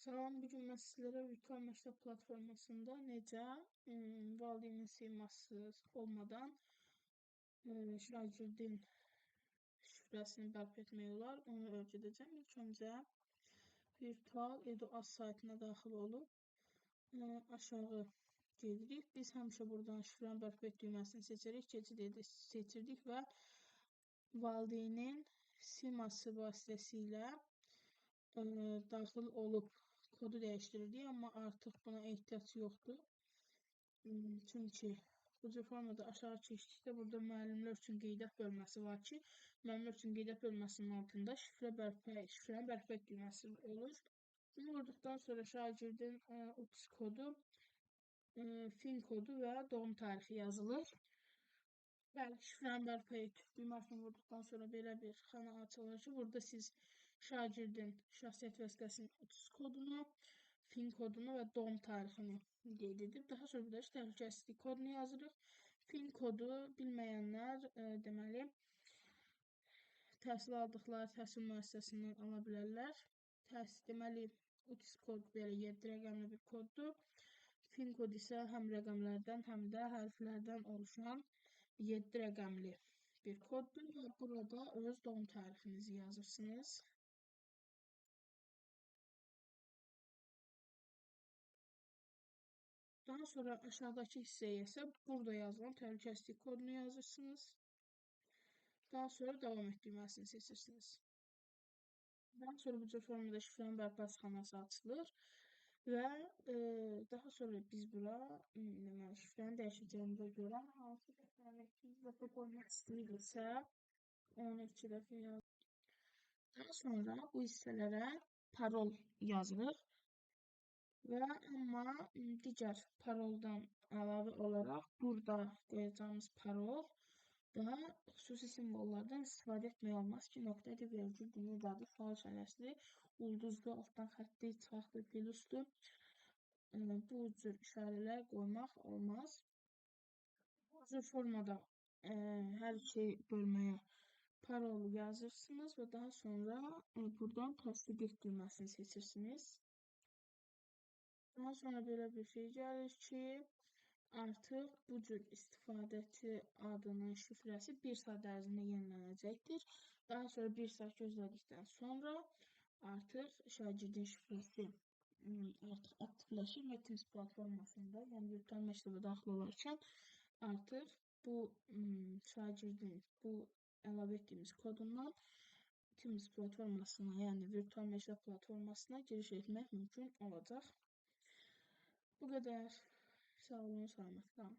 Salam, bugün mən sizlərə virtual məktəb platformasında necə valideynin simasız olmadan şagirdin şifrəsini bərpa etmək olar, onu öyrədəcəm. İlk öncə virtual edu.az saytına daxil olub aşağı gedirik. Biz həmişə buradan şifrəni bərpa et düyməsini seçirik, keçid edi seçirdik və valideynin siması vasitəsilə daxil olub kodu dəyişdirirdik, amma artıq buna ehtiyac yoxdur. Çünki bu cür formada aşağı keçdikdə burada müəllimlər üçün qeydiyyat bölməsi var ki, müəllimlər üçün qeydiyyat bölməsinin altında şifrəni bərpa et düyməsi olur. Bunu vurduqdan sonra şagirdin UTS kodu, fin kodu və doğum tarixi yazılır. Bəli, şifrəni bərpa et düyməsini vurduqdan sonra belə bir xana açılır ki, burada siz şagirdin şəxsiyyət vəsiqəsinin UTS kodunu, fin kodunu və doğum tarixini qeyd edib. Daha sonra burada təhlükəsizlik kodunu yazırıq. Fin kodu bilməyənlər deməli təhsil aldıqları təhsil müəssisəsindən ala bilərlər. Deməli UTS kod belə 7 rəqəmli bir koddur. Fin kod isə həm rəqəmlərdən, həm də hərflərdən oluşan 7 rəqəmli bir koddur və burada öz doğum tarixinizi yazırsınız. Daha sonra aşağıdakı hissəyə isə burada yazılan təhlükəsizlik kodunu yazırsınız. Daha sonra davam et düyməsini seçirsiniz. Daha sonra bu cür formada şifrənin bərpası xanası açılır və daha sonra biz bura şifrəni dəyişəcəyimizə görə hansı şifrəni 2 dəfə qoymaq istəyiriksə onu 2 dəfə yazırıq. Daha sonra bu hissələrə parol yazırıq və amma digər paroldan əlavə olaraq burada qoyacağımız parol da xüsusi simvollardan istifadə etmək olmaz ki, nöqtədir, vergül, dinlik adı, sual işarəsidir, ulduzlu, altdan xəttli, çıxaqlı, plusdur. Bu cür işarələr qoymaq olmaz. Bu cür formada hər iki bölməyə parolu yazırsınız və daha sonra buradan təsdiq et düyməsini seçirsiniz. Daha sonra belə bir şey gəlir ki, artıq bu cür istifadəçi adının şifrəsi 1 saat ərzində yenilənəcəkdir. Daha sonra 1 saat gözlədikdən sonra artıq şagirdin şifrəsi artıq aktivləşir və Teams platformasında, yəni virtual məktəbə daxil olarkən artıq bu şagirdin bu əlavə etdiyimiz kodundan Teams platformasına, yəni virtual məktəb platformasına giriş etmək mümkün olacaq. Bu qədər. Sağ olun, salamat qalın.